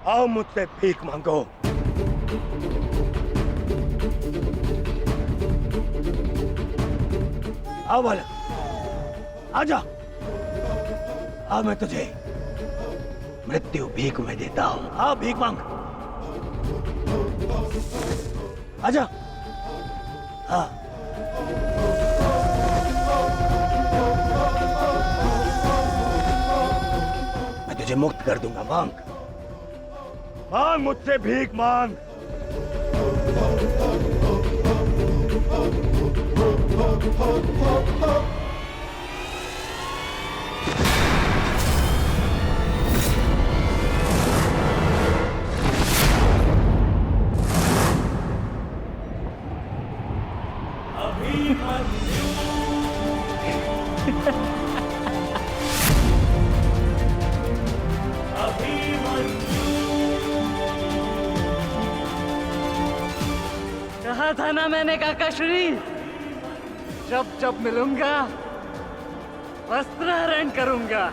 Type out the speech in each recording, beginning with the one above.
आओ मुझसे भीख मांगो। आओ बालक, आजा। अब मैं तुझे मृत्यु भीख में देता हूं। आओ भीख मांग, आजा। हाँ, मैं तुझे मुक्त कर दूंगा। मांग मांग, मुझसे भीख मांग। कहा था ना मैंने काकाश्री, जब जब मिलूंगा वस्त्रहरण करूंगा।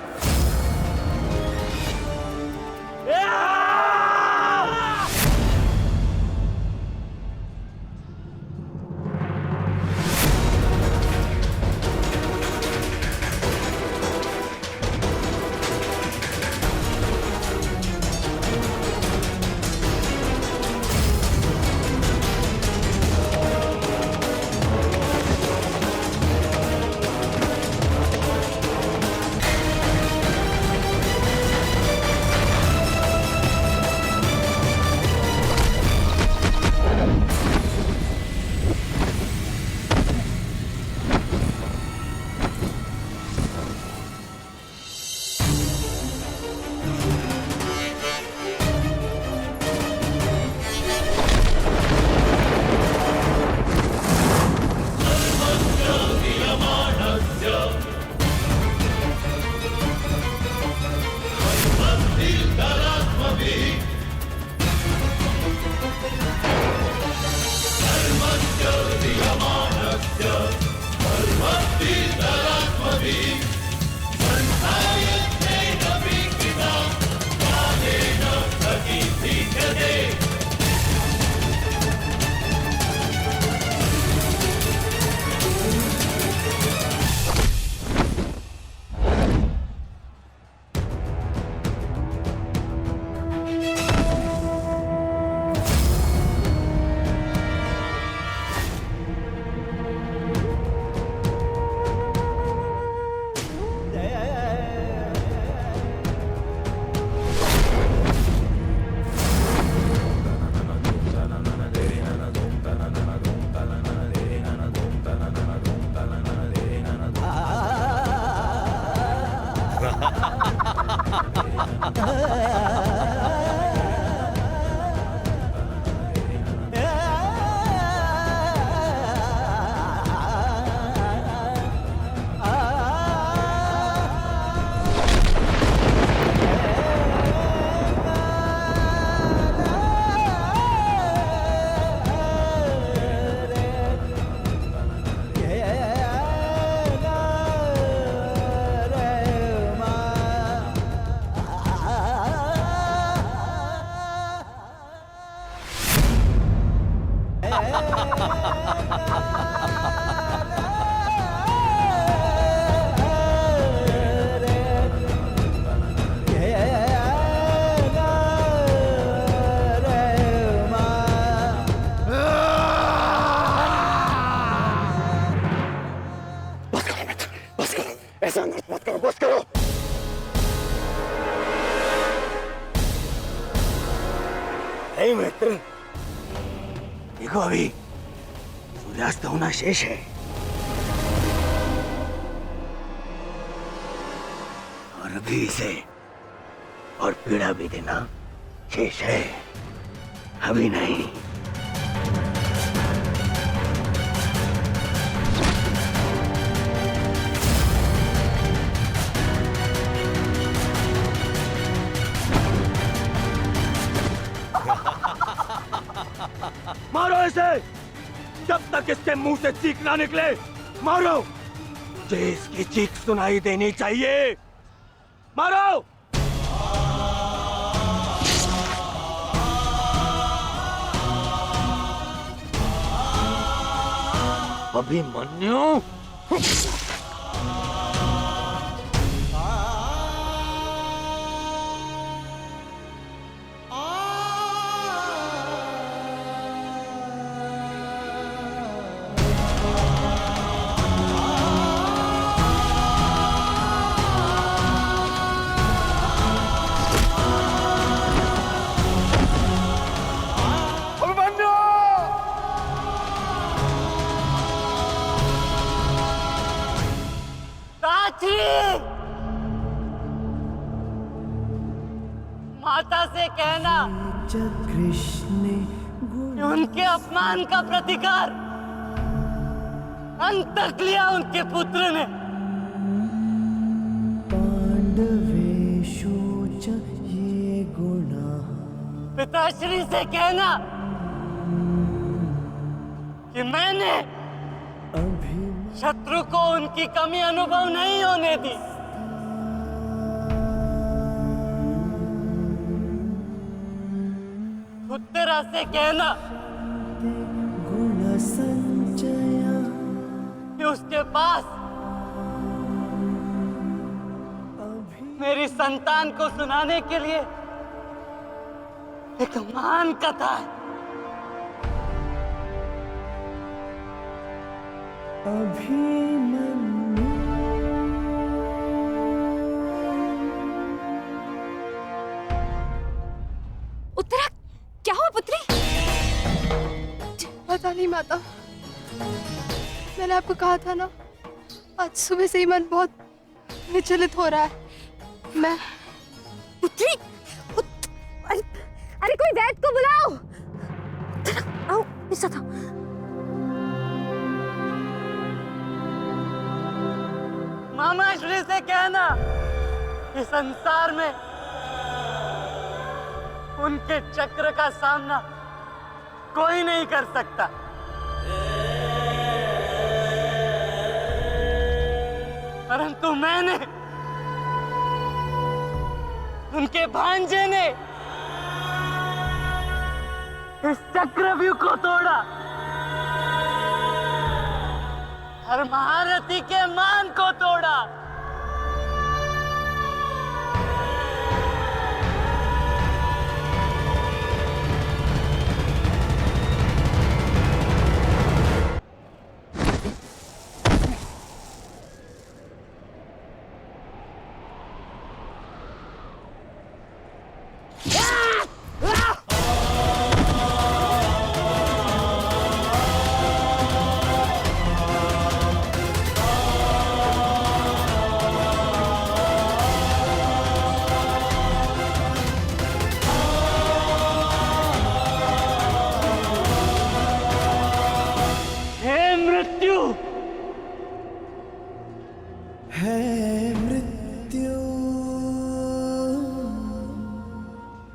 ऐसा नृत्य मत करो, बस करो। हे मित्र, देखो अभी सूर्यास्त होना शेष है और अभी इसे और पीड़ा भी देना शेष है, अभी नहीं। मारो इसे, जब तक इसके मुंह से चीख ना निकले। मारो, मुझे इसकी चीख सुनाई देनी चाहिए। मारो। अभिमन्यु। माता से कहना कि उनके अपमान का प्रतिकार अंत तक लिया उनके पुत्र ने। पिताश्री से कहना कि मैंने शत्रु को उनकी कमी अनुभव नहीं होने दी। उत्तरा से कहना कि उसके पास मेरी संतान को सुनाने के लिए एक महान कथा है। उत्तरा, क्या हुआ पुत्री? पता नहीं माता, मैंने आपको कहा था ना, आज सुबह से ही मन बहुत विचलित हो रहा है। मैं पुत्री, अरे कोई वैद्य को बुलाओ। आओ मेरे साथ आओ। मामा श्री से कहना कि संसार में उनके चक्र का सामना कोई नहीं कर सकता। परंतु मैंने, उनके भांजे ने इस चक्रव्यूह को तोड़ा और महारथी के मान को तोड़ा।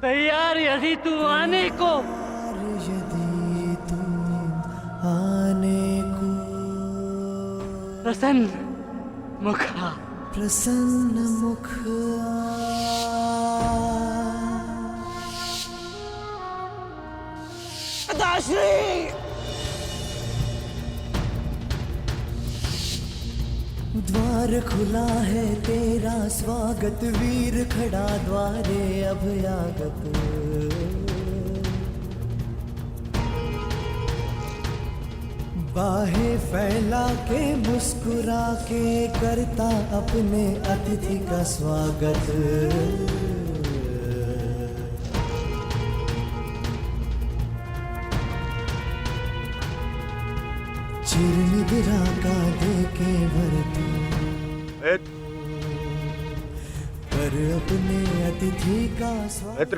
तैयार यदि तू आने को, प्रसन्न मुखा, प्रसन्न मुख द्वार खुला है तेरा स्वागत, वीर खड़ा द्वारे अभयागत। बाहें फैला के मुस्कुरा के करता अपने अतिथि का स्वागत। चिरनिद्रा का दे के वरतू कर अपने अतिथि का स्वागत।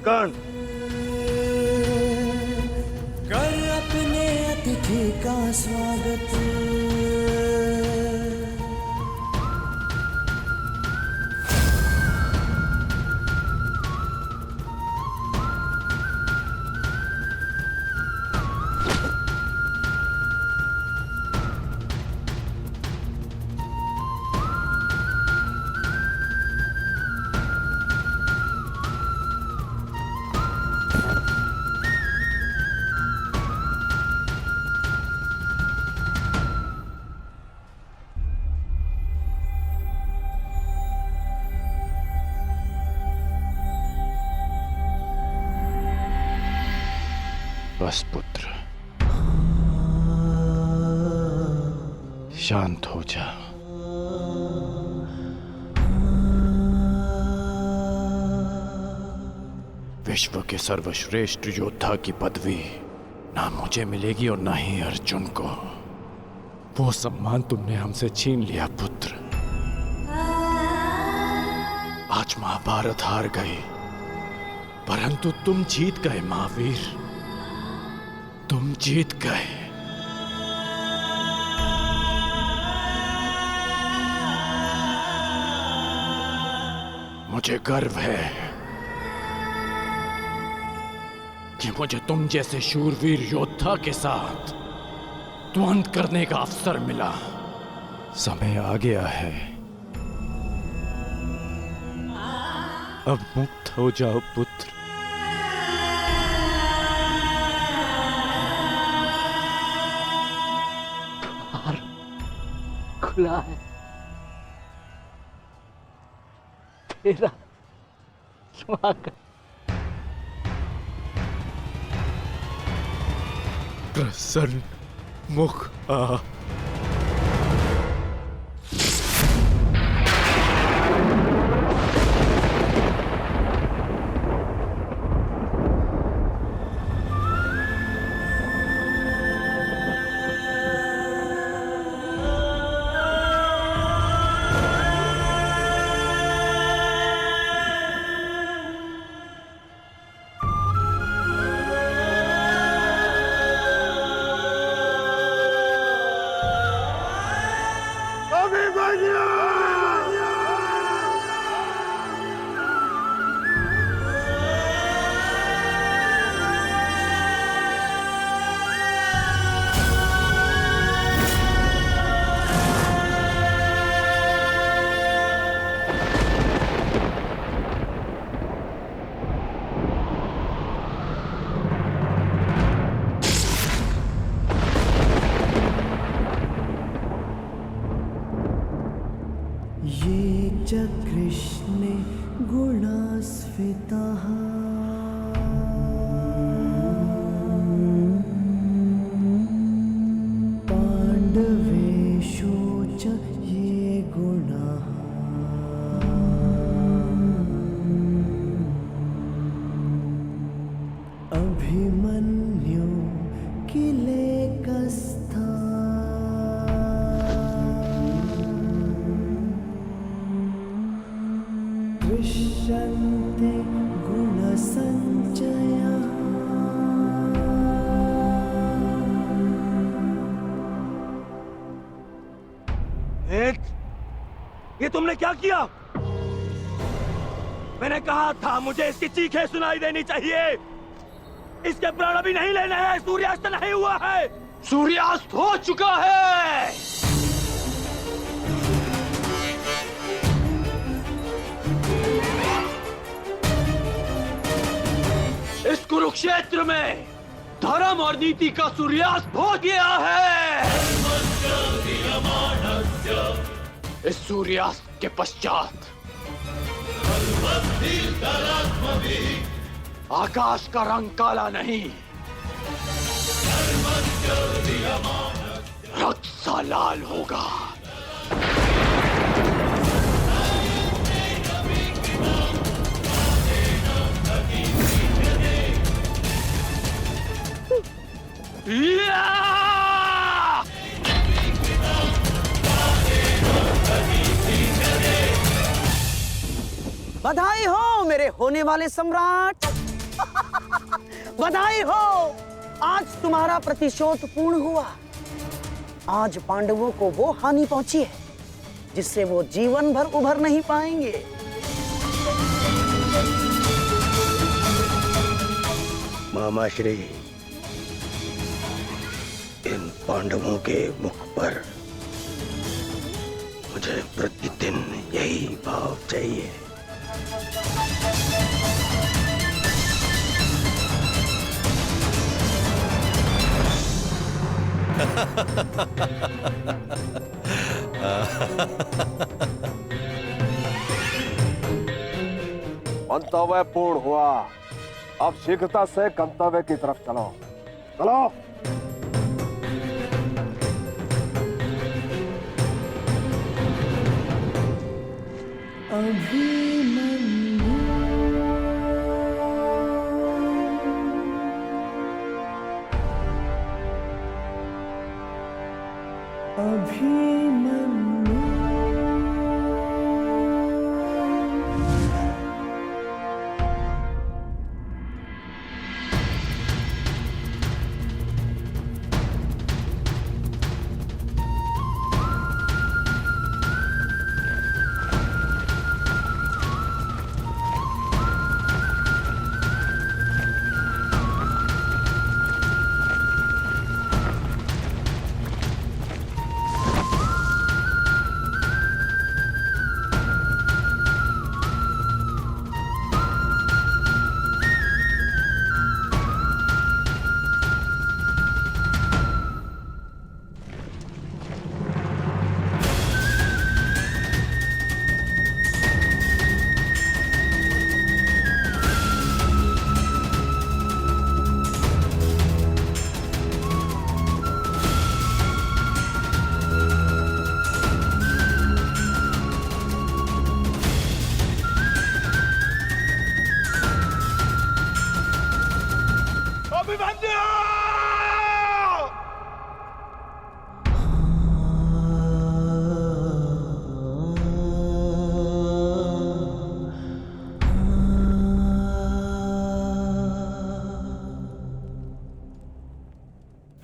कर अपने अतिथि का स्वागत। बस पुत्र, शांत हो जा। विश्व के सर्वश्रेष्ठ योद्धा की पदवी ना मुझे मिलेगी और ना ही अर्जुन को। वो सम्मान तुमने हमसे छीन लिया पुत्र। आज महाभारत हार गई, परंतु तुम जीत गए महावीर, तुम जीत गए। मुझे गर्व है कि मुझे तुम जैसे शूरवीर योद्धा के साथ द्वंद्व करने का अवसर मिला। समय आ गया है, अब मुक्त हो जाओ पुत्र। द्वार खुला है, तेरा स्वागत। प्रसन्न मुख आ। ये च कृष्णे गुणास्फितः पाण्डवेषु च ये गुणाः अभिमन्यु किलेकस्था दृश्यन्ते गुणसञ्चयः। ये तुमने क्या किया? मैंने कहा था मुझे इसकी चीखें सुनाई देनी चाहिए। इसके प्राण अभी नहीं लेने हैं, सूर्यास्त नहीं हुआ है। सूर्यास्त हो चुका है। इस कुरुक्षेत्र में धर्म और नीति का सूर्यास्त हो गया है। इस सूर्यास्त के पश्चात आकाश का रंग काला नहीं, रक्त सा लाल होगा। बधाई हो मेरे होने वाले सम्राट। बधाई हो, आज तुम्हारा प्रतिशोध पूर्ण हुआ। आज पांडवों को वो हानि पहुंची है जिससे वो जीवन भर उभर नहीं पाएंगे। मामाश्री, इन पांडवों के मुख पर मुझे प्रतिदिन यही भाव चाहिए। मंतव्य पूर्ण हुआ, अब शीघ्रता से गंतव्य की तरफ चलो। चलो।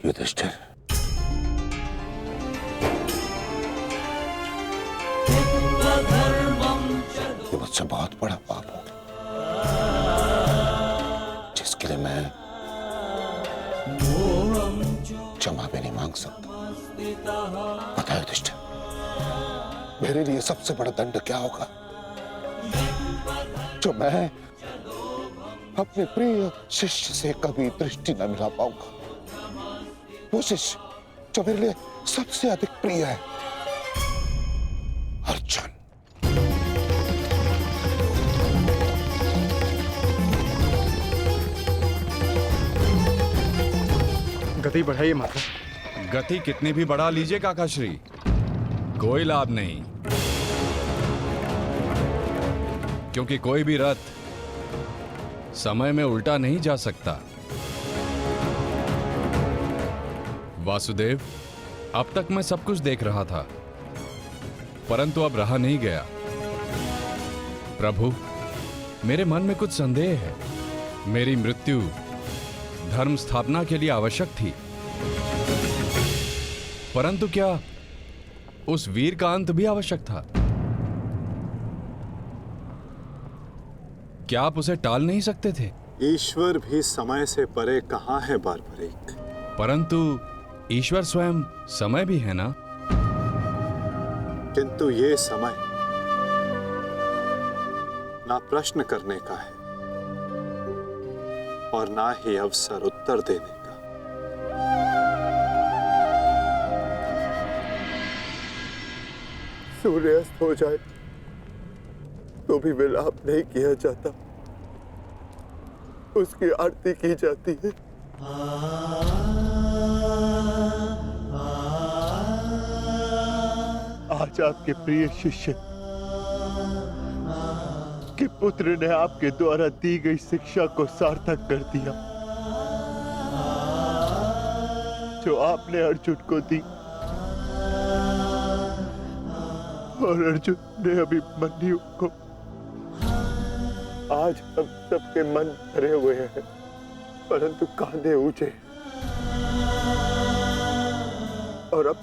युधिष्ठिर, ये मुझसे बहुत बड़ा पाप हो जिसके लिए मैं क्षमा भी नहीं मांग सकता। पता है युधिष्ठिर, मेरे लिए सबसे बड़ा दंड क्या होगा? जो मैं अपने प्रिय शिष्य से कभी दृष्टि न मिला पाऊंगा, वो शिष्य जो मेरे लिए सबसे अधिक प्रिय है, अर्जुन। गति बढ़ाइए माता। गति कितनी भी बढ़ा लीजिए काकाश्री, कोई लाभ नहीं, क्योंकि कोई भी रथ समय में उल्टा नहीं जा सकता। वासुदेव, अब तक मैं सब कुछ देख रहा था, परंतु अब रहा नहीं गया। प्रभु, मेरे मन में कुछ संदेह है। मेरी मृत्यु धर्म स्थापना के लिए आवश्यक थी, परंतु क्या उस वीर का अंत भी आवश्यक था? क्या आप उसे टाल नहीं सकते थे? ईश्वर भी समय से परे कहां है बारबरीक? परंतु ईश्वर स्वयं समय भी है ना? किंतु ये समय ना प्रश्न करने का है और ना ही अवसर उत्तर देने का। सूर्यास्त हो जाए तो भी विलाप नहीं किया जाता, उसकी आरती की जाती है। आज आपके प्रिय शिष्य के पुत्र ने आपके द्वारा दी गई शिक्षा को सार्थक कर दिया, जो आपने अर्जुन को दी, और अर्जुन ने अभिमन्यु को। आज हम सबके मन भरे हुए हैं, परंतु कांधे ऊंचे, और अब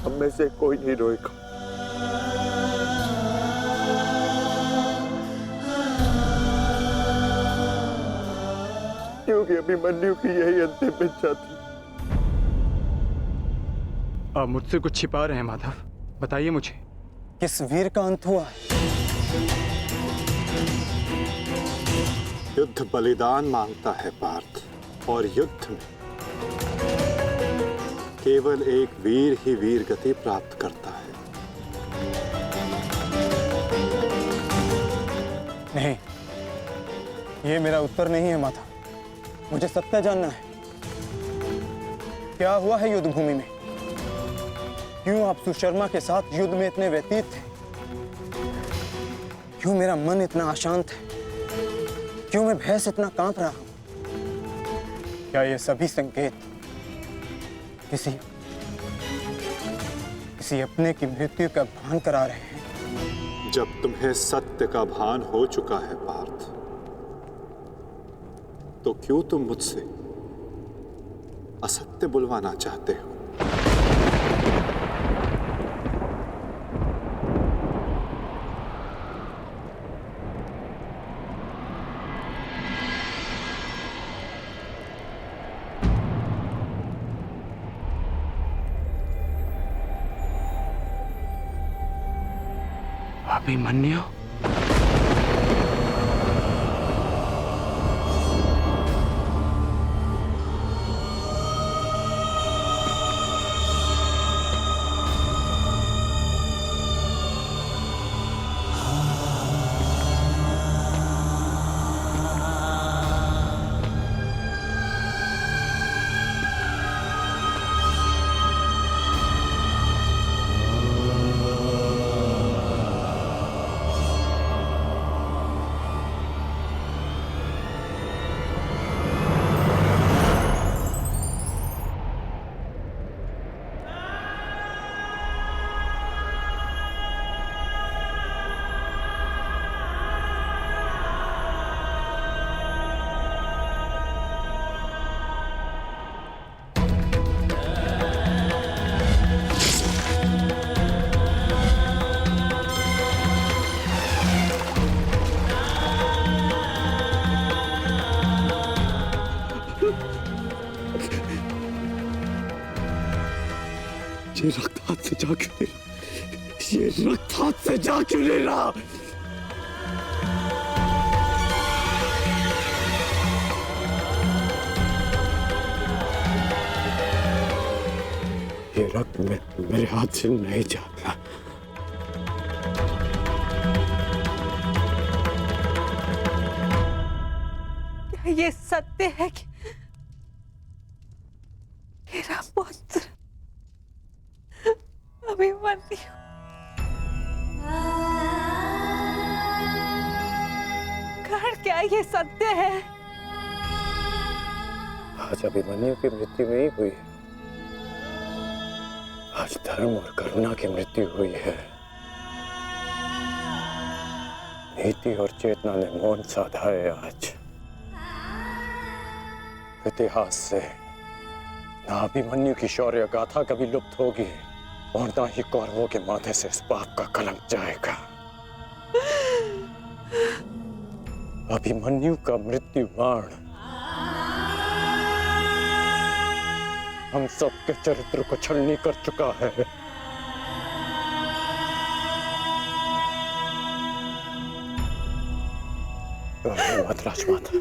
हम में से कोई नहीं रोएगा। क्योंकि अभिमन्यु की यही अंतिम इच्छा थी। आप मुझसे कुछ छिपा रहे हैं माधव, बताइए मुझे। किस वीर का अंत हुआ? युद्ध बलिदान मांगता है पार्थ, और युद्ध में केवल एक वीर ही वीर गति प्राप्त करता है। नहीं, ये मेरा उत्तर नहीं है माता। मुझे सत्य जानना है, क्या हुआ है युद्ध भूमि में? क्यों आप सुशर्मा के साथ युद्ध में इतने व्यतीत थे? क्यों मेरा मन इतना अशांत है? क्यों मैं भय से इतना कांप रहा हूं? क्या ये सभी संकेत किसी अपने की मृत्यु का भान करा रहे हैं? जब तुम्हें सत्य का भान हो चुका है पार्थ, तो क्यों तुम मुझसे असत्य बुलवाना चाहते हो? अभिमन्यु, ये रक्त हाथ से जा क्यों नहीं रहा? ये रक्त हाथ से जा क्यों नहीं रहा? ये रक्त मेरे हाथ से नहीं जाता। क्या ये सत्य है कि मेरा पुत्र अभिमन्यु कर्ण, क्या ये सत्य है? आज अभिमन्यु की मृत्यु नहीं हुई, आज धर्म और करुणा की मृत्यु हुई है। नीति और चेतना ने मौन साधा है। आज इतिहास से ना अभिमन्यु की शौर्य गाथा कभी लुप्त होगी और ना ही कौरवों के माथे से इस पाप का कलंक जाएगा। अभिमन्यु का मृत्यु बाण हम सबके चरित्र को छलनी कर चुका है। मत राजमाता,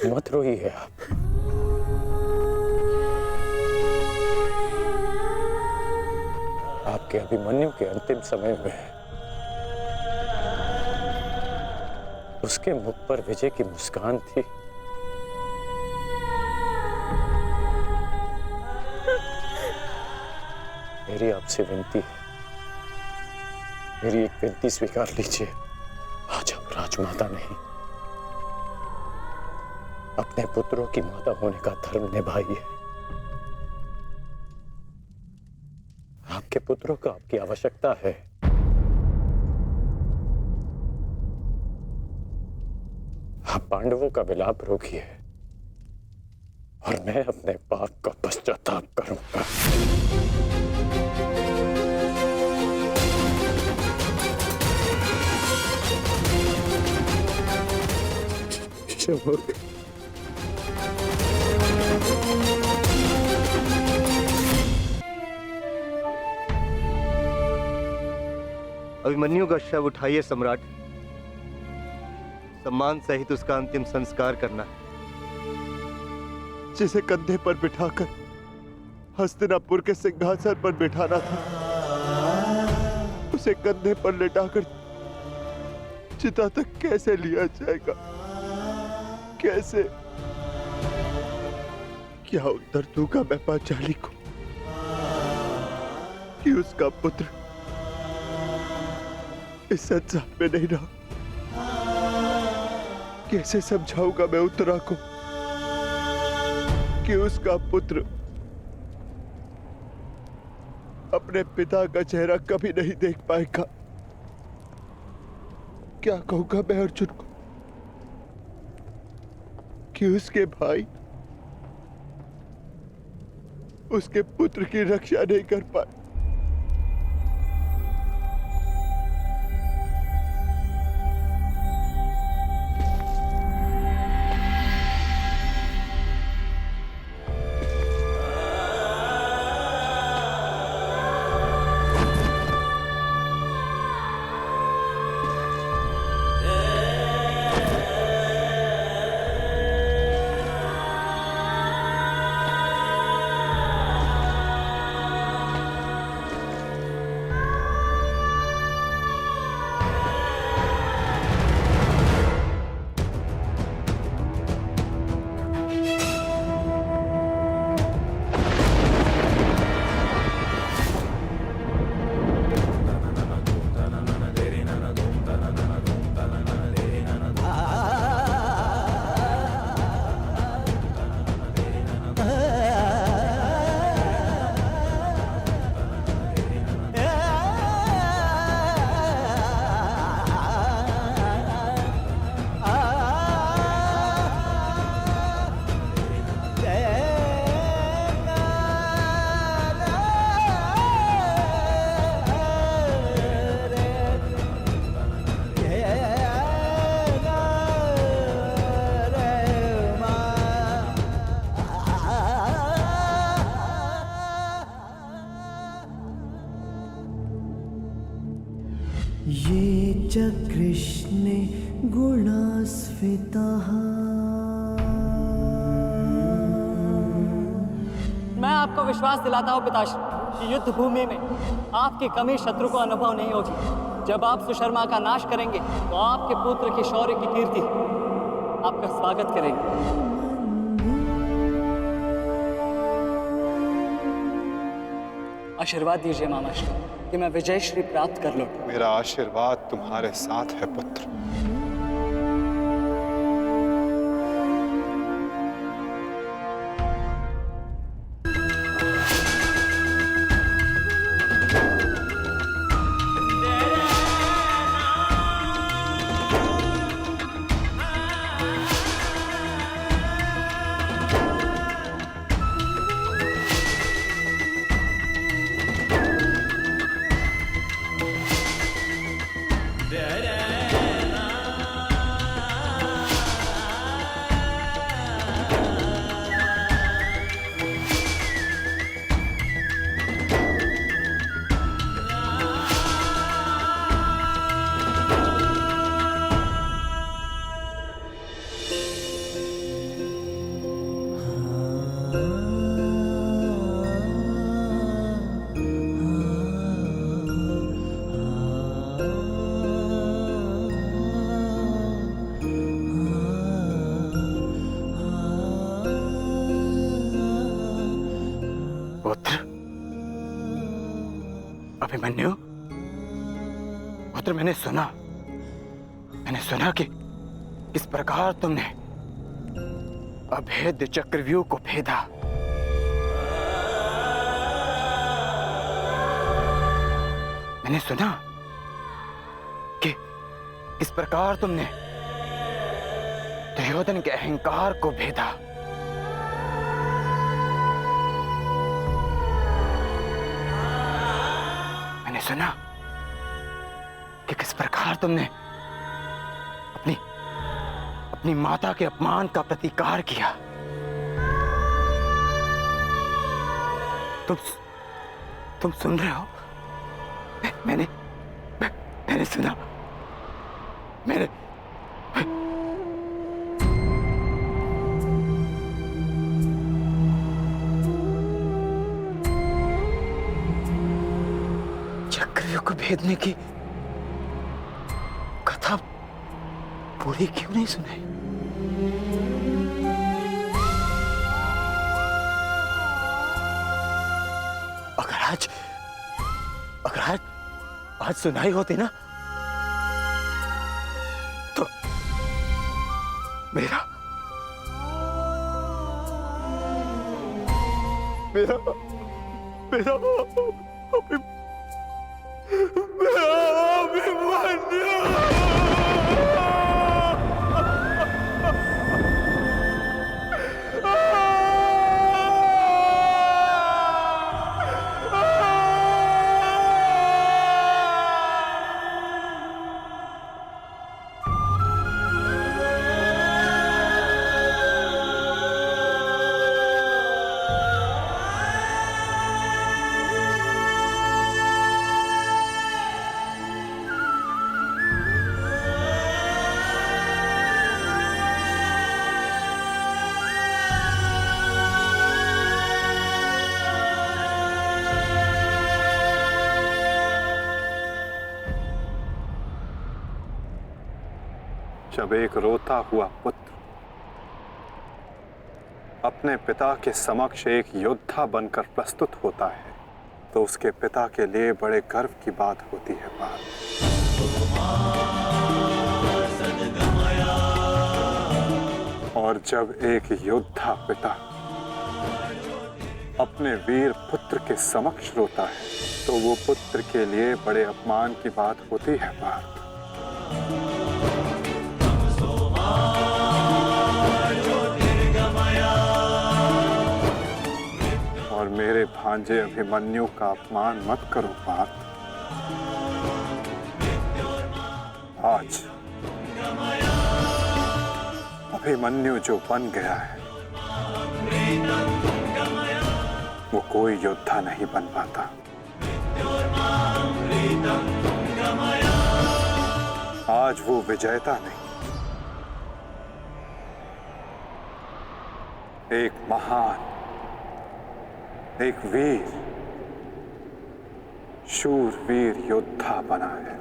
मत रोइए आप। आपके अभिमन्यु के अंतिम समय में उसके मुख पर विजय की मुस्कान थी। मेरी आपसे विनती है, मेरी एक विनती स्वीकार लीजिए। आज आप राजमाता नहीं, अपने पुत्रों की माता होने का धर्म निभाइए। आपके पुत्रों को आपकी आवश्यकता है। आप पांडवों का विलाप रोकिए और मैं अपने पाप का पश्चाताप करूंगा। अभिमन्यु का शव उठाइए सम्राट, सम्मान सहित उसका अंतिम संस्कार करना है। जिसे कंधे पर बिठाकर हस्तिनापुर के सिंहासन पर बिठाना था, उसे कंधे पर लेटाकर चिता तक कैसे लिया जाएगा? कैसे? क्या उत्तर दूंगा मैं पांचाली को कि उसका पुत्र इस संसार में नहीं रहा? कैसे समझाऊंगा मैं उत्तरा को कि उसका पुत्र अपने पिता का चेहरा कभी नहीं देख पाएगा? क्या कहूंगा मैं अर्जुन को कि उसके भाई उसके पुत्र की रक्षा नहीं कर पाए? ये च कृष्णे गुणास्फितः। मैं आपको विश्वास दिलाता हूँ पिताश्री कि युद्ध भूमि में आपकी कमी शत्रु को अनुभव नहीं होगी। जब आप सुशर्मा का नाश करेंगे तो आपके पुत्र के शौर्य की कीर्ति आपका स्वागत करेगी। आशीर्वाद दीजिए मामाश्री कि मैं विजयश्री प्राप्त कर लूं। मेरा आशीर्वाद तुम्हारे साथ है पुत्र। अभिमन्यु, पुत्र मैंने सुना कि किस प्रकार तुमने अभेद्य चक्रव्यूह को भेदा। मैंने सुना कि किस प्रकार तुमने दुर्योधन के अहंकार को भेदा। मैंने सुना कि किस प्रकार तुमने अपनी माता के अपमान का प्रतिकार किया। तुम सुन रहे हो? मैंने सुना। चक्रव्यूह को भेदने की कथा पूरी क्यों नहीं सुनाई? अगर आज सुनाई होती ना तो मेरा जब एक रोता हुआ पुत्र अपने पिता के समक्ष एक योद्धा बनकर प्रस्तुत होता है तो उसके पिता के लिए बड़े गर्व की बात होती है बात। और जब एक योद्धा पिता अपने वीर पुत्र के समक्ष रोता है तो वो पुत्र के लिए बड़े अपमान की बात होती है बात। और मेरे भांजे अभिमन्यु का अपमान मत करो बात। आज अभिमन्यु जो बन गया है वो कोई योद्धा नहीं बन पाता। आज वो विजेता नहीं, एक महान, एक वीर, शूरवीर योद्धा बना है।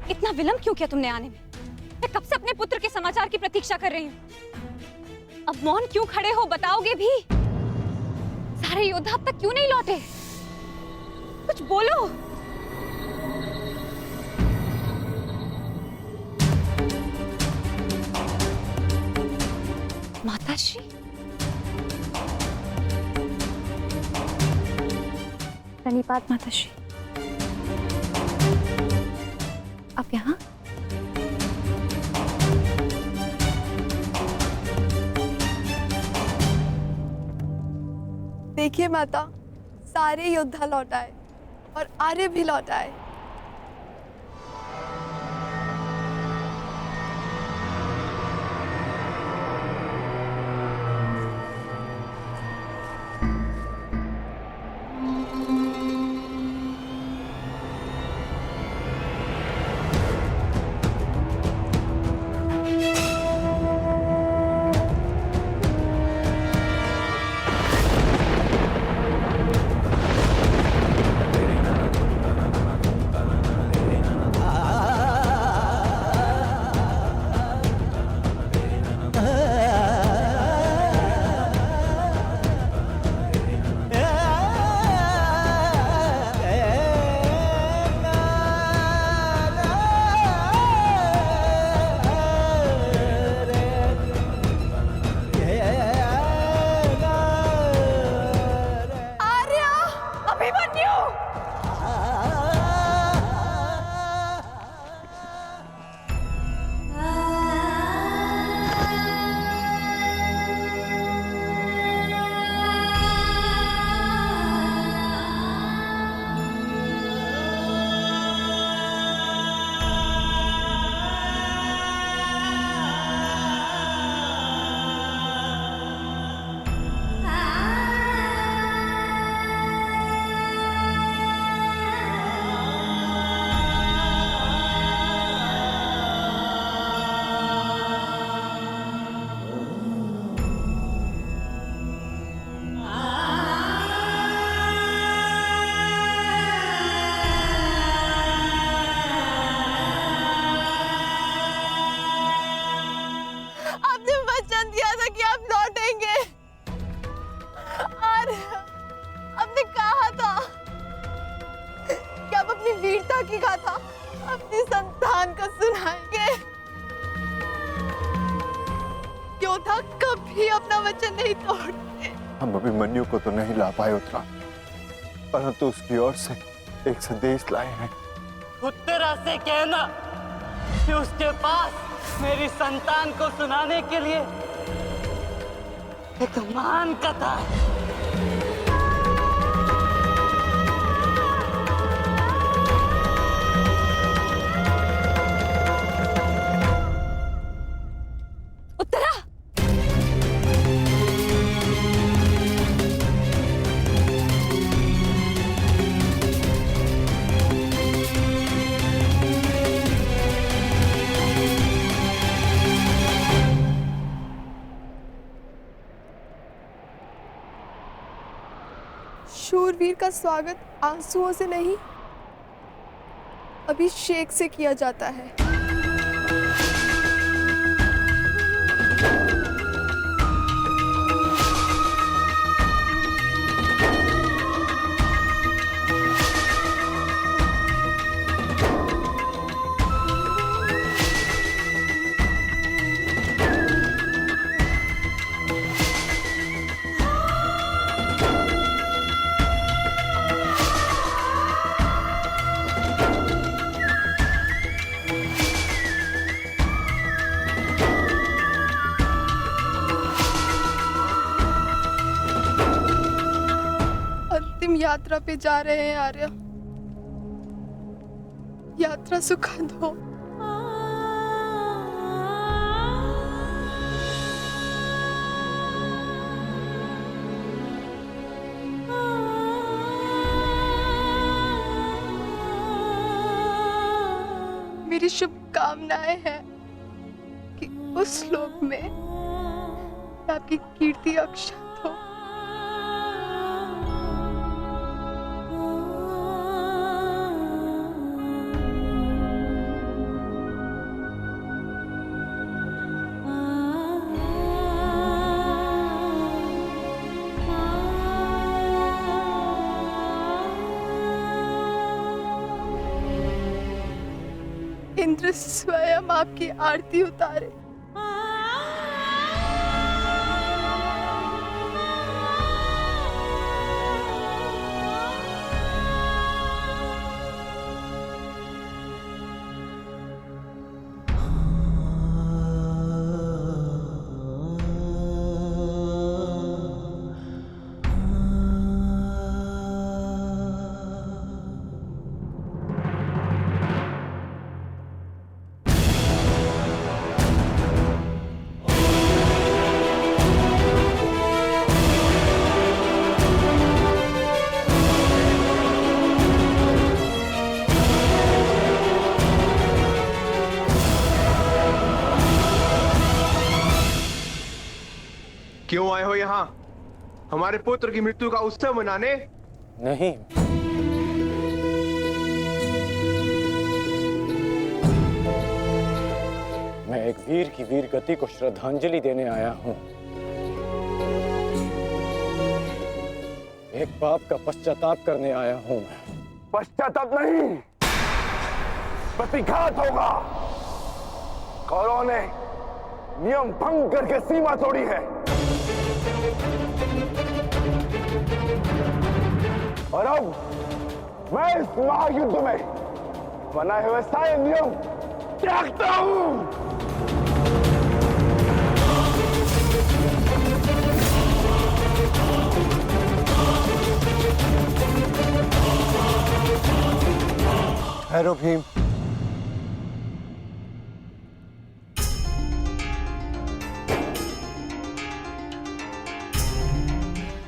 इतना विलंब क्यों किया तुमने आने में? मैं कब से अपने पुत्र के समाचार की प्रतीक्षा कर रही हूँ। अब मौन क्यों खड़े हो, बताओगे भी? सारे योद्धा अब तक क्यों नहीं लौटे? कुछ बोलो। माताश्री, प्रणिपात माताश्री। आप यहाँ? देखिए माता, सारे योद्धा लौट आए और आर्य भी लौट आए। योद्धा कभी अपना वचन नहीं तोड़ते। हम अभिमन्यु को तो नहीं ला पाए उत्तरा, परंतु उसकी ओर से एक संदेश लाए हैं। उत्तरा से कहना कि उसके पास मेरी संतान को सुनाने के लिए एक महान कथा है। उत्तरा, शूरवीर का स्वागत आंसुओं से नहीं, अभिषेक से किया जाता है। अंतिम यात्रा पे जा रहे हैं आर्य। यात्रा सुखद हो। मेरी शुभकामनाएं हैं कि उस लोक में आपकी कीर्ति अक्षत हो। इंद्र स्वयं आपकी आरती उतारे। क्यों आए हो यहाँ? हमारे पुत्र की मृत्यु का उत्सव मनाने? नहीं, मैं एक वीर की वीर गति को श्रद्धांजलि देने आया हूँ। एक पाप का पश्चाताप करने आया हूँ। पश्चाताप नहीं, प्रतिघात होगा। कौरवों ने नियम भंग करके सीमा तोड़ी है और अब मैं इस महायुद्ध में बनाए हुए सारे नियम त्यागता हूं। ठहरो भीम।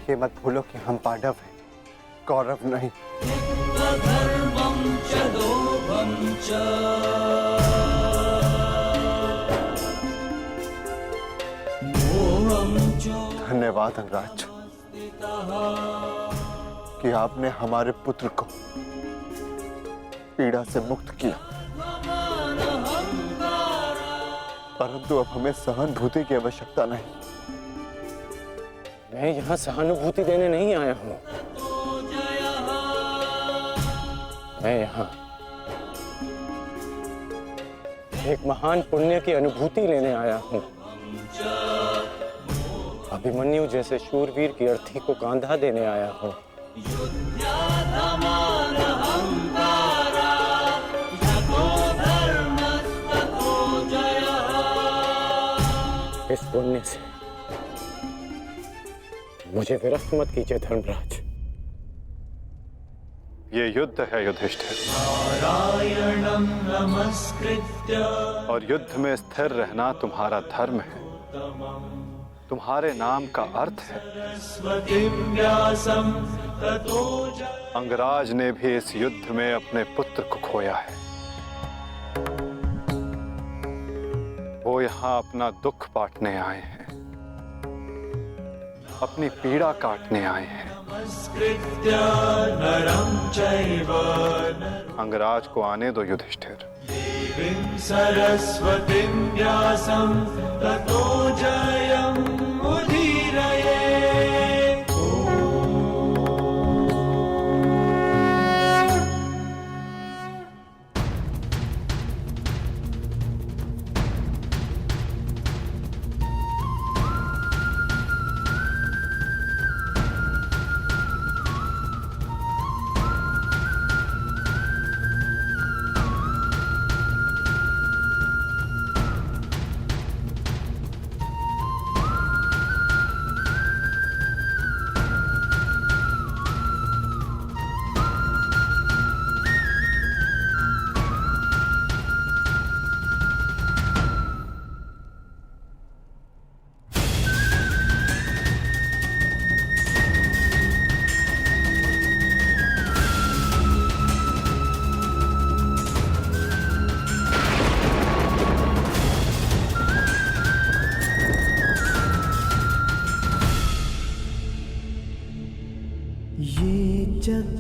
ये मत भूलो कि हम पांडव हैं, कौरव नहीं। धन्यवाद अंगराज कि आपने हमारे पुत्र को पीड़ा से मुक्त किया, परंतु अब हमें सहानुभूति की आवश्यकता नहीं। मैं यहाँ सहानुभूति देने नहीं आया हूँ, मैं यहाँ एक महान पुण्य की अनुभूति लेने आया हूँ। अभिमन्यु जैसे शूरवीर की अर्थी को कांधा देने आया हूँ। इस पुण्य से मुझे विरक्त मत कीजिए धर्मराज। ये युद्ध है युधिष्ठिर, और युद्ध में स्थिर रहना तुम्हारा धर्म है, तुम्हारे नाम का अर्थ है। अंगराज ने भी इस युद्ध में अपने पुत्र को खोया है। वो यहां अपना दुख बांटने आए हैं, अपनी पीड़ा काटने आए हैं। अंगराज को आने दो युधिष्ठिर। सरस्वतीं व्यासं ततो जयं उदीरये।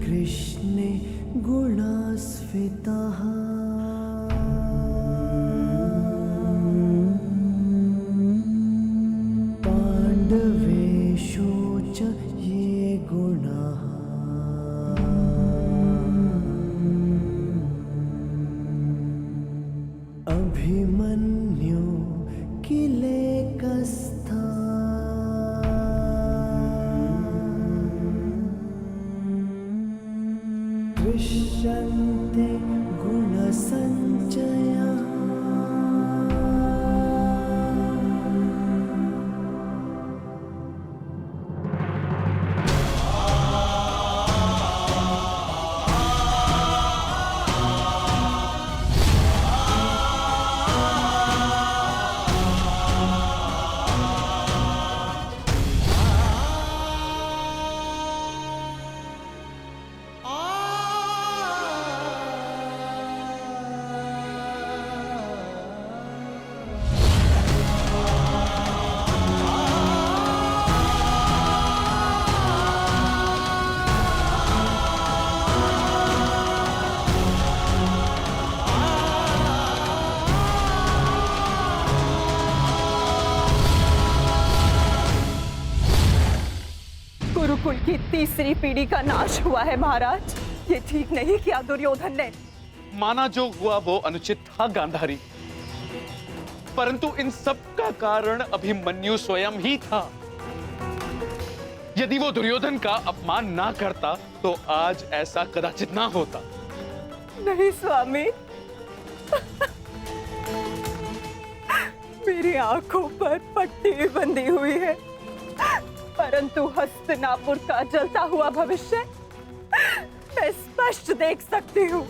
कृष्णे गुणास्फिताः पाण्डवेषु च ये गुणाः अभिमन्यु किलेकस्था दृश्यन्ते गुणसञ्चयः। गुरुकुल की तीसरी पीढ़ी का नाश हुआ है महाराज। ये ठीक नहीं किया दुर्योधन ने। माना जो हुआ वो अनुचित था गांधारी, परंतु इन सब का कारण अभिमन्यु स्वयं ही था। यदि वो दुर्योधन का अपमान ना करता तो आज ऐसा कदाचित ना होता। नहीं स्वामी, मेरी आंखों पर पट्टी बंधी हुई है, परंतु हस्तिनापुर का जलता हुआ भविष्य मैं स्पष्ट देख सकती हूँ।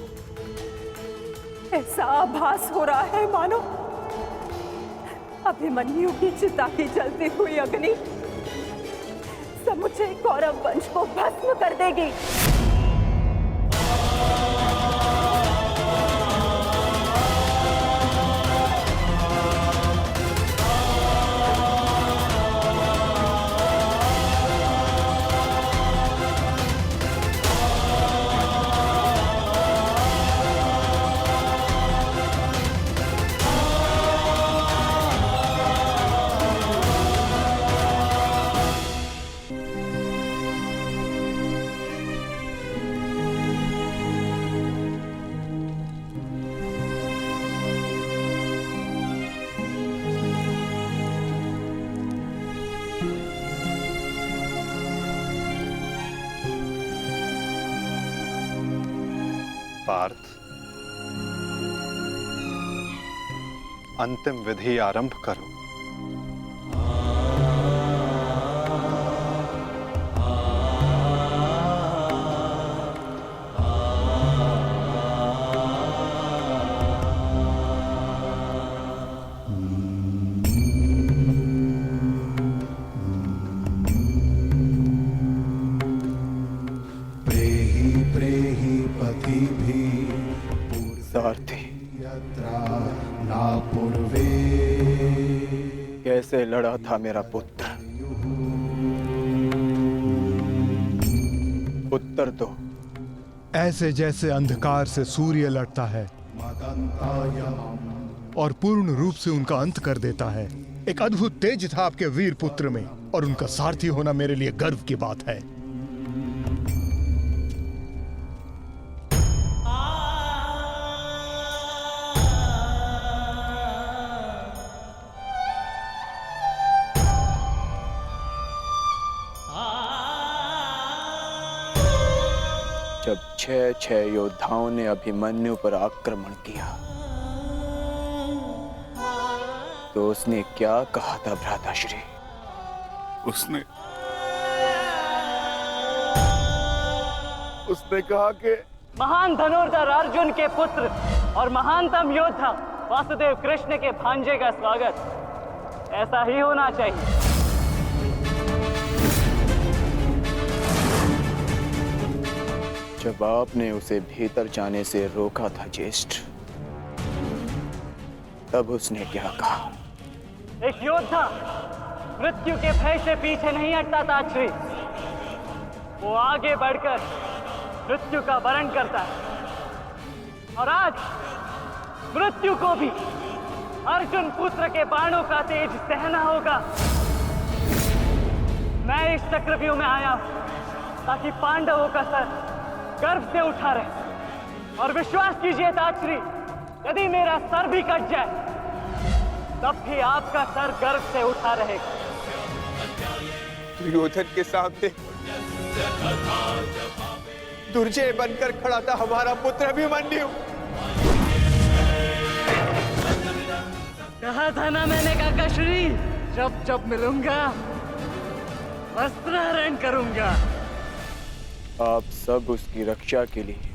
ऐसा आभास हो रहा है मानो अभिमन्यु की चिता की जलती हुई अग्नि समुचे कौरव वंश को भस्म कर देगी। पार्थ, अंतिम विधि आरंभ करो। सारथी ना पूर्वे, कैसे लड़ा था मेरा पुत्र, उत्तर दो। ऐसे जैसे अंधकार से सूर्य लड़ता है और पूर्ण रूप से उनका अंत कर देता है। एक अद्भुत तेज था आपके वीर पुत्र में, और उनका सारथी होना मेरे लिए गर्व की बात है। जब 6 योद्धाओं ने अभिमन्यु पर आक्रमण किया तो उसने क्या कहा था भ्राताश्री? उसने कहा कि महान धनुर्धर अर्जुन के पुत्र और महानतम योद्धा वासुदेव कृष्ण के भांजे का स्वागत ऐसा ही होना चाहिए। जब आपने उसे भीतर जाने से रोका था ज्येष्ठ, तब उसने क्या कहा? एक योद्धा मृत्यु के भय से पीछे नहीं हटता था श्री, वो आगे बढ़कर मृत्यु का वरण करता है। और आज मृत्यु को भी अर्जुन पुत्र के बाणों का तेज सहना होगा। मैं इस चक्रव्यूह में आया हूं ताकि पांडवों का सर गर्व से उठा रहे। और विश्वास कीजिए ताश्री, यदि मेरा सर भी कट जाए तब भी आपका सर गर्व से उठा रहेगा। दुर्योधन के सामने दुर्जय बनकर खड़ा था हमारा पुत्र अभिमन्यु। कहा था ना मैंने काकाश्री, जब जब मिलूंगा वस्त्रहरण करूंगा। आप सब उसकी रक्षा के लिए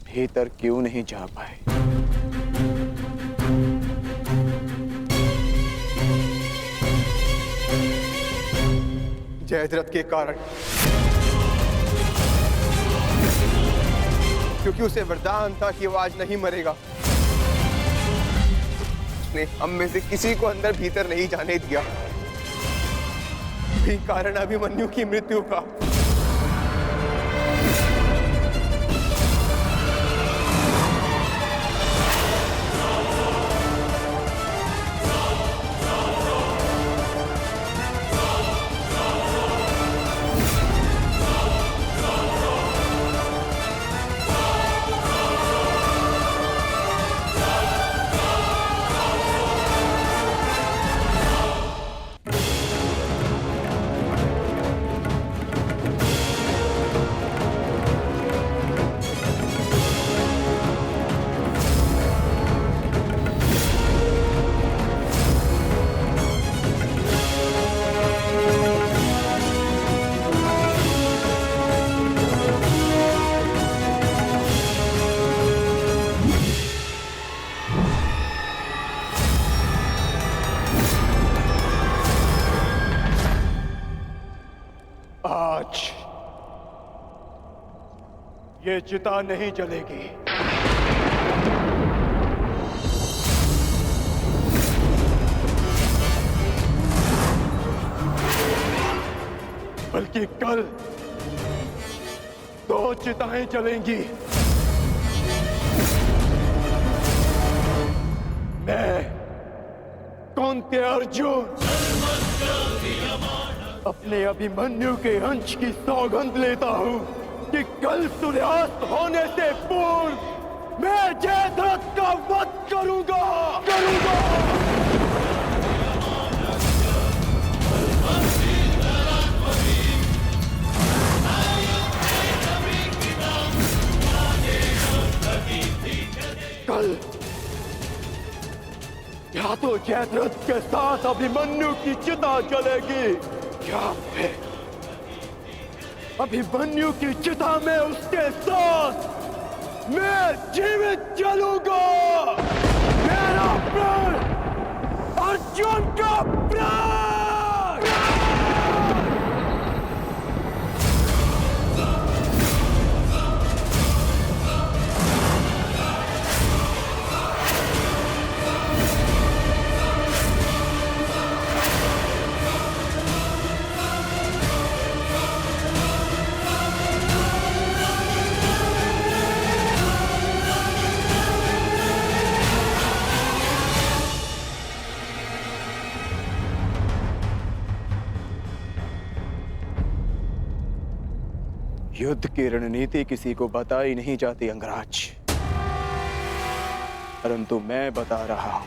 भीतर क्यों नहीं जा पाए? जयद्रथ के कारण, क्योंकि उसे वरदान था कि वो आज नहीं मरेगा। उसने हम में से किसी को अंदर भीतर नहीं जाने दिया, भी कारण अभिमन्यु की मृत्यु का। आज ये चिता नहीं जलेगी। बल्कि कल 2 चिताएं जलेंगी। मैं कौन्तेय अर्जुन अपने अभिमन्यु के अंश की सौगंध लेता हूं कि कल सूर्यास्त होने से पूर्व मैं जयद्रथ का वध करूंगा। क्या तो जयद्रथ के साथ अभिमन्यु की चिता जलेगी, क्या फिर अभिमन्यु की चिता में उसके साथ मैं जीवित जलूंगा। मेरा प्राण अर्जुन का प्राण। युद्ध की रणनीति किसी को बताई नहीं जाती अंगराज, परंतु मैं बता रहा हूं।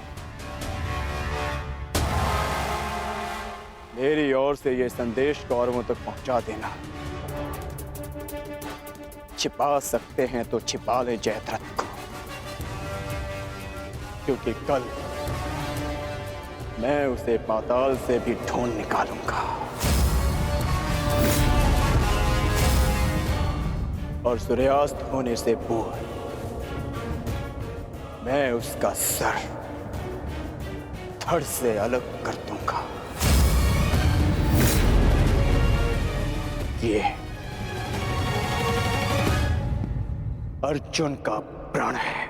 मेरी ओर से यह संदेश कौरवों तक पहुंचा देना। छिपा सकते हैं तो छिपा ले जयद्रथ को, क्योंकि कल मैं उसे पाताल से भी ढूंढ निकालूंगा और सूर्यास्त होने से पूर्व मैं उसका सर धड़ से अलग कर दूंगा। ये अर्जुन का प्रण है।